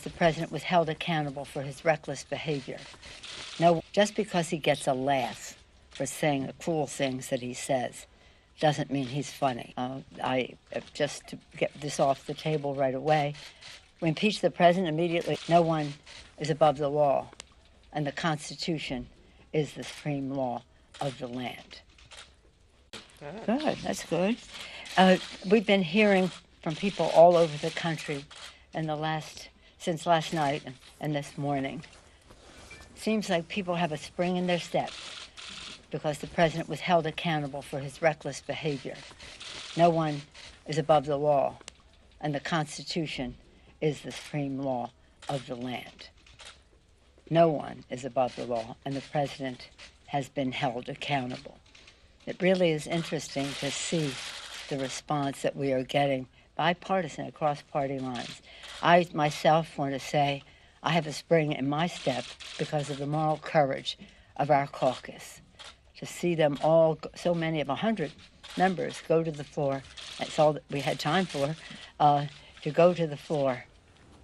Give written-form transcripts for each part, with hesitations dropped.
the president was held accountable for his reckless behavior. No, just because he gets a laugh for saying the cruel things that he says doesn't mean he's funny. Just to get this off the table right away, we impeach the president immediately. No one is above the law, and the Constitution is the supreme law of the land. Good, that's good. We've been hearing from people all over the country since last night and this morning. Seems like people have a spring in their step because the president was held accountable for his reckless behavior. No one is above the law, and the Constitution is the supreme law of the land. No one is above the law, and the president has been held accountable. It really is interesting to see the response that we are getting, bipartisan, across party lines. I myself want to say I have a spring in my step because of the moral courage of our caucus. To see them all, so many of 100 members, go to the floor, that's all that we had time for, to go to the floor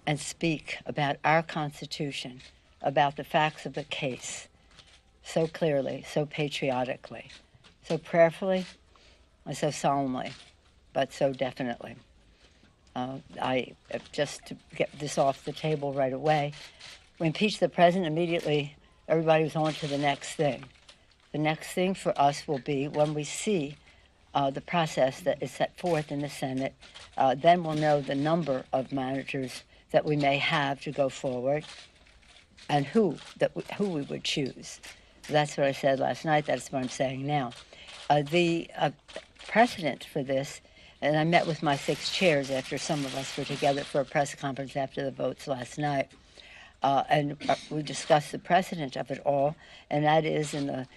and speak about our Constitution, about the facts of the case, so clearly, so patriotically, so prayerfully, and so solemnly, but so definitely. Just to get this off the table right away, we impeached the president immediately. Everybody was on to the next thing. The next thing for us will be when we see the process that is set forth in the Senate, then we'll know the number of managers that we may have to go forward and who we would choose. That's what I said last night. That's what I'm saying now. The precedent for this, and I met with my 6 chairs after some of us were together for a press conference after the votes last night, and we discussed the precedent of it all, and that is in the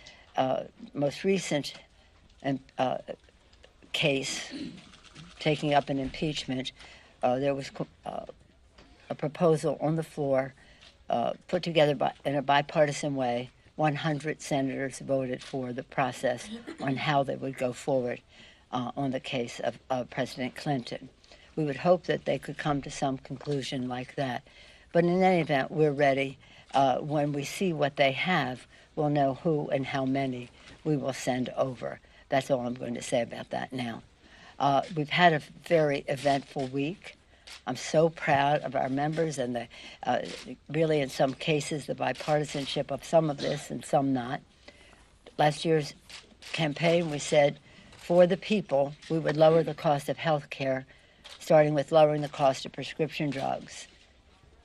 most recent case taking up an impeachment, there was a proposal on the floor put together in a bipartisan way. 100 senators voted for the process on how they would go forward on the case of President Clinton. We would hope that they could come to some conclusion like that. But in any event, we're ready. When we see what they have, we'll know who and how many we will send over. That's all I'm going to say about that now. We've had a very eventful week. I'm so proud of our members and really in some cases the bipartisanship of some of this and some not. Last year's campaign we said for the people we would lower the cost of health care, starting with lowering the cost of prescription drugs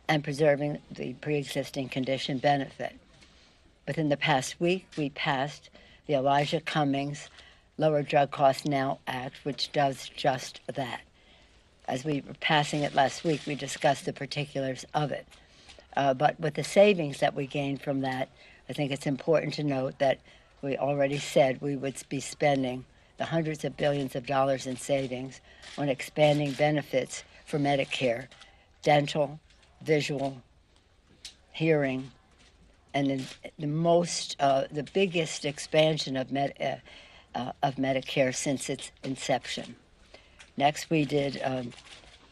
and preserving the pre-existing condition benefit. Within the past week we passed the Elijah Cummings Lower Drug Costs Now Act, which does just that. As we were passing it last week, we discussed the particulars of it. But with the savings that we gained from that, I think it's important to note that we already said we would be spending the hundreds of billions of dollars in savings on expanding benefits for Medicare, dental, visual, hearing, and the biggest expansion of Medicare since its inception. Next, we did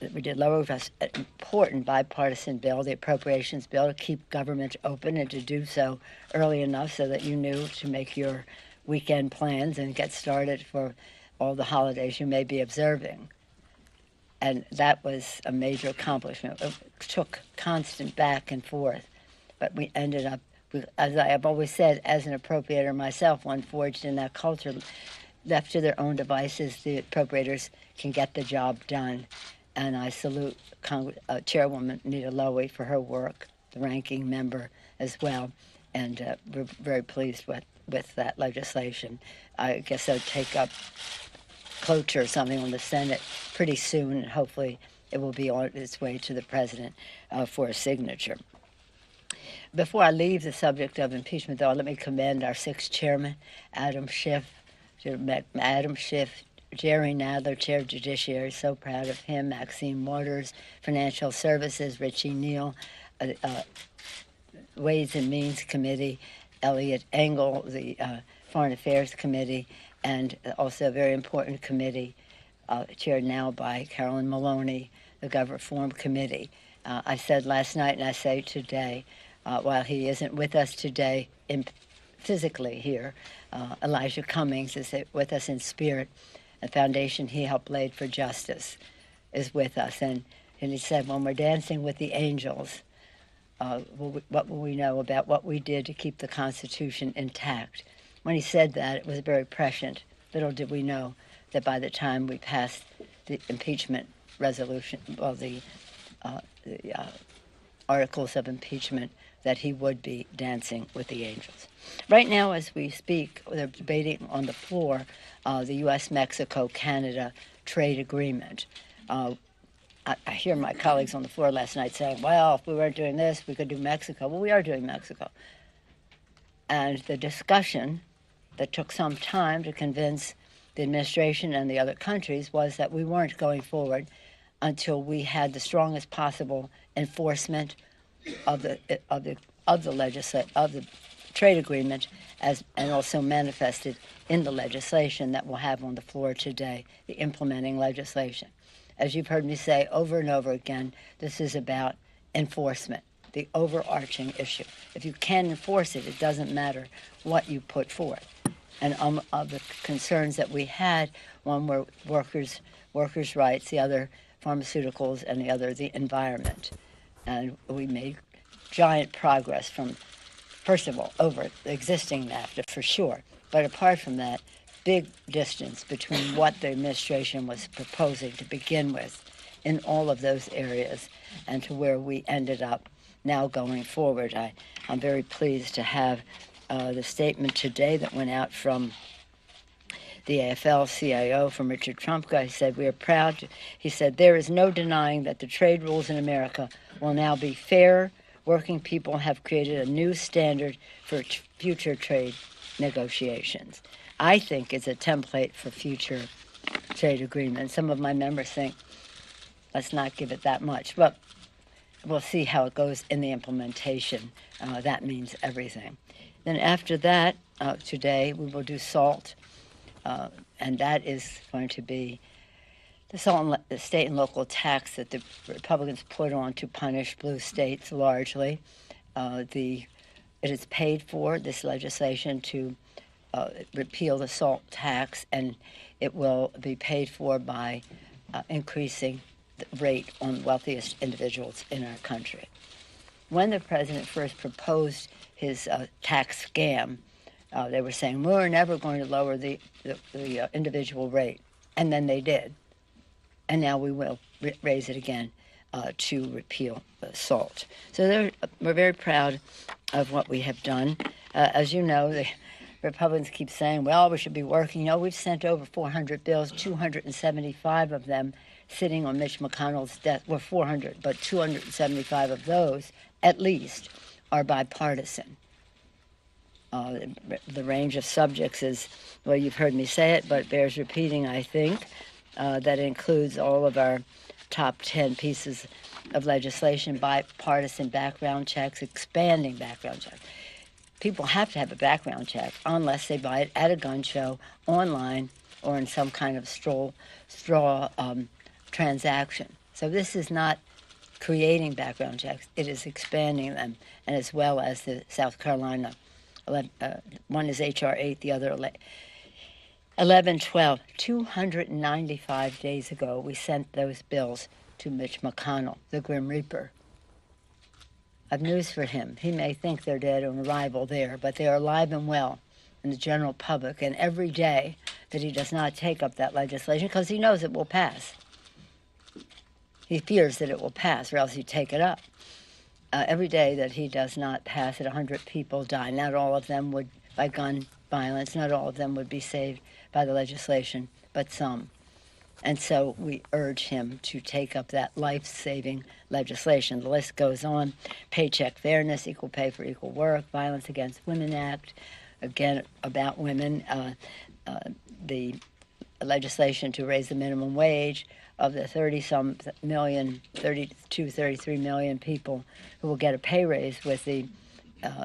lower an important bipartisan bill, the appropriations bill, to keep government open and to do so early enough so that you knew to make your weekend plans and get started for all the holidays you may be observing. And that was a major accomplishment. It took constant back and forth, but we ended up, as I have always said, as an appropriator myself, one forged in that culture, left to their own devices, the appropriators can get the job done. And I salute Chairwoman Nita Lowey for her work, the ranking member as well. And we're very pleased with that legislation. I guess they'll take up cloture or something on the Senate pretty soon, and hopefully it will be on its way to the president for a signature. Before I leave the subject of impeachment, though, let me commend our 6th chairman, Adam Schiff, Jerry Nadler, Chair of Judiciary, so proud of him, Maxine Waters, Financial Services, Richie Neal, Ways and Means Committee, Elliot Engel, the Foreign Affairs Committee, and also a very important committee chaired now by Carolyn Maloney, the Gov Reform Committee. I said last night and I say today, while he isn't with us today physically here, Elijah Cummings is with us in spirit. The foundation he helped lay for justice is with us. And he said, when we're dancing with the angels, what will we know about what we did to keep the Constitution intact? When he said that, it was very prescient. Little did we know that by the time we passed the impeachment resolution, well, the articles of impeachment, that he would be dancing with the angels. Right now, as we speak, they're debating on the floor the U.S., Mexico, Canada trade agreement. I hear my colleagues on the floor last night saying, well, if we weren't doing this, we could do Mexico. Well, we are doing Mexico. And the discussion that took some time to convince the administration and the other countries was that we weren't going forward until we had the strongest possible enforcement of the trade agreement, and also manifested in the legislation that we'll have on the floor today, the implementing legislation. As you've heard me say over and over again, this is about enforcement, the overarching issue. If you can enforce it, it doesn't matter what you put forth. And of the concerns that we had, one were workers' rights, the other pharmaceuticals, and the other the environment. And we made giant progress from, first of all, over the existing NAFTA for sure. But apart from that, big distance between what the administration was proposing to begin with in all of those areas and to where we ended up now going forward. I'm very pleased to have the statement today that went out from the AFL-CIO, from Richard Trumka. He said, we are proud. He said, there is no denying that the trade rules in America will now be fair. Working people have created a new standard for future trade negotiations. I think it's a template for future trade agreements. Some of my members think, let's not give it that much. But we'll see how it goes in the implementation. That means everything. Then after that, today, we will do SALT. And that is going to be the state and local tax that the Republicans put on to punish blue states largely. It is paid for, this legislation, to repeal the SALT tax, and it will be paid for by increasing the rate on wealthiest individuals in our country. When the president first proposed his tax scam, they were saying, we're never going to lower the individual rate. And then they did. And now we will raise it again to repeal SALT. So we're very proud of what we have done. As you know, the Republicans keep saying, well, we should be working. You know, we've sent over 400 bills, 275 of them sitting on Mitch McConnell's desk. Well, 400, but 275 of those, at least, are bipartisan. The range of subjects is, well, you've heard me say it, but it bears repeating, I think. That includes all of our top 10 pieces of legislation, bipartisan background checks, expanding background checks. People have to have a background check unless they buy it at a gun show, online, or in some kind of straw transaction. So this is not creating background checks. It is expanding them, and as well as the South Carolina. One is H.R. 8, the other 1112. 295 days ago, we sent those bills to Mitch McConnell, the Grim Reaper. I've news for him. He may think they're dead on arrival there, but they are alive and well in the general public. And every day that he does not take up that legislation, because he knows it will pass. He fears that it will pass, or else he'd take it up. Every day that he does not pass it, 100 people die. Not all of them would, by gun violence, not all of them would be saved by the legislation, but some. And so we urge him to take up that life-saving legislation. The list goes on. Paycheck fairness, equal pay for equal work, Violence Against Women Act, again, about women, the legislation to raise the minimum wage of the 30-some million, 32, 33 million people who will get a pay raise with the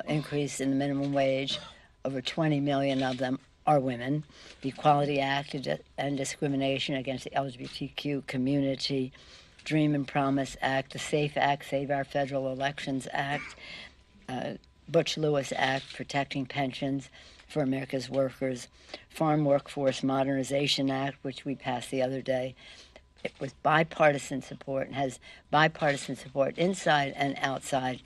increase in the minimum wage. Over 20 million of them are women. The Equality Act and discrimination against the LGBTQ community, Dream and Promise Act, the SAFE Act, Save Our Federal Elections Act, Butch Lewis Act, protecting pensions for America's workers, Farm Workforce Modernization Act, which we passed the other day. It was bipartisan support and has bipartisan support inside and outside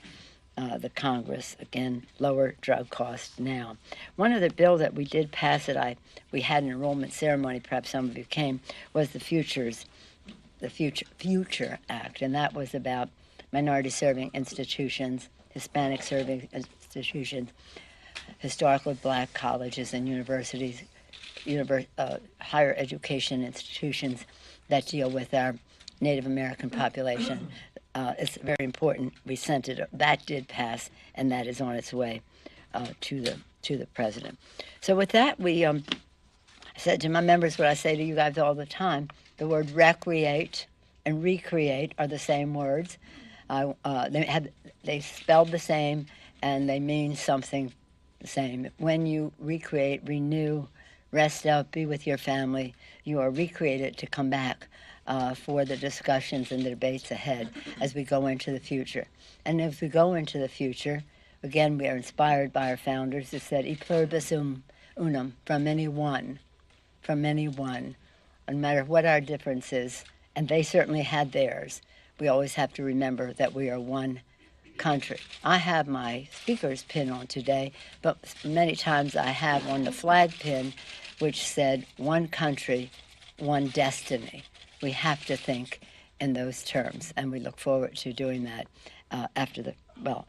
the Congress. Again, lower drug costs now. One other bill that we did pass that we had an enrollment ceremony, perhaps some of you came, was the Future Act, and that was about minority serving institutions, Hispanic serving institutions, historically black colleges and universities, higher education institutions that deal with our Native American population. It's very important. We sent it. That did pass, and that is on its way to the president. So with that, we said to my members what I say to you guys all the time: the word recreate and recreate are the same words. They spelled the same, and they mean something the same. When you recreate, renew, rest up, be with your family, you are recreated to come back for the discussions and the debates ahead as we go into the future. And as we go into the future, again, we are inspired by our founders who said, e pluribus unum, from any one, no matter what our difference is, and they certainly had theirs. We always have to remember that we are one country. I have my speaker's pin on today, but many times I have on the flag pin, which said, one country, one destiny. We have to think in those terms, and we look forward to doing that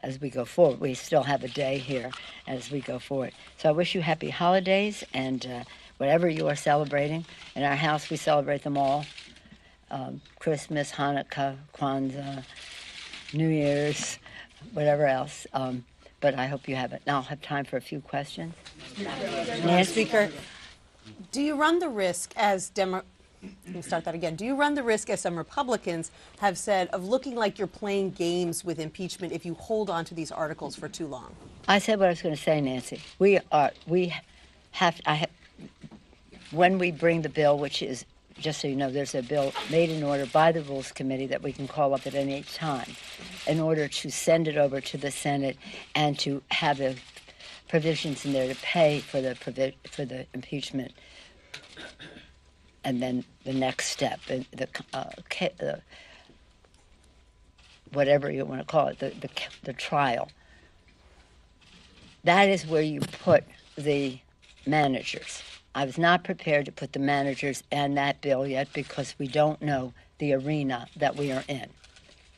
as we go forward. We still have a day here as we go forward. So I wish you happy holidays, and whatever you are celebrating. In our house, we celebrate them all. Christmas, Hanukkah, Kwanzaa, New Year's, whatever else. But I hope you have it. Now I'll have time for a few questions. Speaker, do you run the risk let me start that again. Do you run the risk, as some Republicans have said, of looking like you're playing games with impeachment if you hold on to these articles for too long? I said what I was going to say, Nancy. When we bring the bill, which is, just so you know, there's a bill made in order by the Rules Committee that we can call up at any time in order to send it over to the Senate and to have the provisions in there to pay for the impeachment. And then the next step, whatever you want to call it, the trial. That is where you put the managers. I was not prepared to put the managers in that bill yet because we don't know the arena that we are in.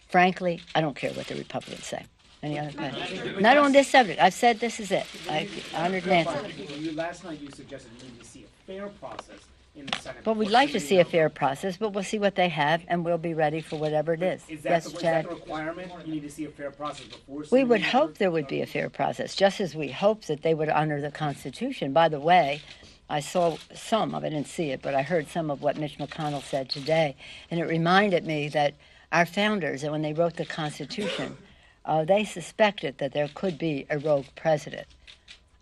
Frankly, I don't care what the Republicans say. Any other questions? Not on this subject. I've said this is it. I honored Nancy. Last night you suggested you need to see a fair process in the Senate. But we'd like to see a fair process, but we'll see what they have, and we'll be ready for whatever it is. Is that the requirement? You need to see a fair process before. We would hope there would be a fair process, just as we hope that they would honor the Constitution. By the way, I saw some of it, I didn't see it, but I heard some of what Mitch McConnell said today, and it reminded me that our founders, and when they wrote the Constitution, they suspected that there could be a rogue president.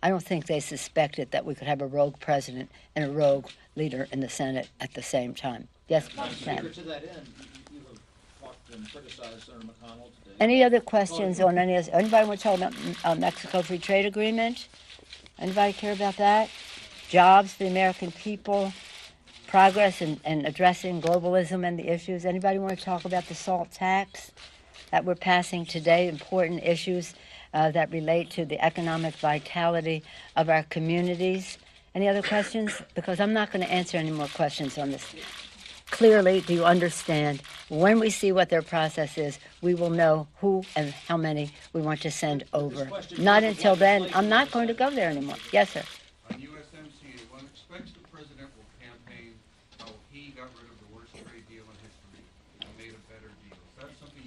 I don't think they suspected that we could have a rogue president and a rogue leader in the Senate at the same time. Yes, Speaker, to that end, you have talked and criticized Senator McConnell today. Any other questions on any of this? Anybody want to talk about Mexico Free Trade Agreement? Anybody care about that? Jobs for the American people, progress in addressing globalism and the issues. Anybody want to talk about the SALT tax that we're passing today, important issues that relate to the economic vitality of our communities? Any other questions? Because I'm not going to answer any more questions on this. Clearly, do you understand? When we see what their process is, we will know who and how many we want to send over. Not until then. I'm not going to go there anymore. Yes, sir. On USMCA, one expects the president will campaign how he got rid of the worst trade deal in history and made a better deal. Is that something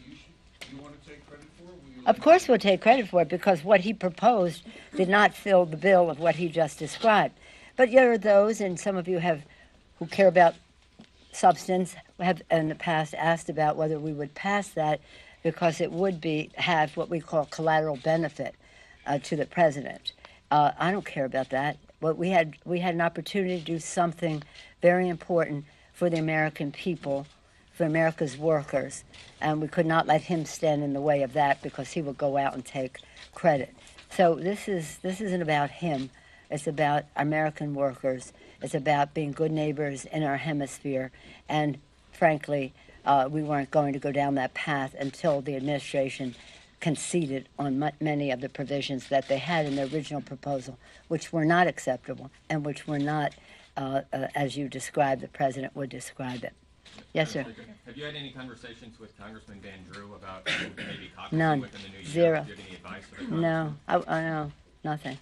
you want to take credit for? Of course we'll take credit for it, because what he proposed did not fill the bill of what he just described. But there are those, and some of you who care about substance, have in the past asked about whether we would pass that because it would have what we call collateral benefit to the president. I don't care about that. But we had an opportunity to do something very important for the American people for America's workers, and we could not let him stand in the way of that because he would go out and take credit. So this isn't about him. It's about American workers. It's about being good neighbors in our hemisphere. And frankly, we weren't going to go down that path until the administration conceded on many of the provisions that they had in their original proposal, which were not acceptable and which were not, as you described, the president would describe it. Yes, sir. Have you had any conversations with Congressman Van Drew about maybe caucusing None. within the new year? Zero. Do you have any advice for the No, I know, nothing.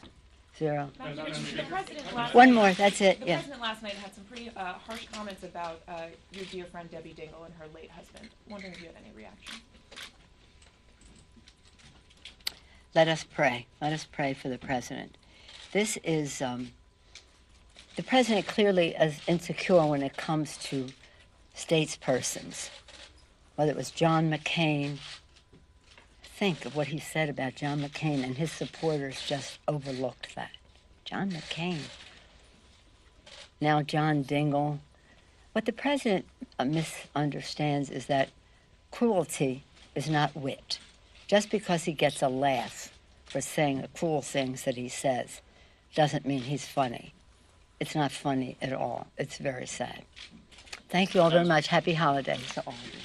Zero. The president last One night- more, that's it, The yeah. president last night had some pretty harsh comments about your dear friend Debbie Dingell and her late husband. Wondering if you had any reaction. Let us pray. Let us pray for the president. This is, the president clearly is insecure when it comes to statespersons, whether it was John McCain. Think of what he said about John McCain, and his supporters just overlooked that. John McCain. Now John Dingell. What the president misunderstands is that cruelty is not wit. Just because he gets a laugh for saying the cruel things that he says doesn't mean he's funny. It's not funny at all. It's very sad. Thank you all very much. Happy holidays to all of you.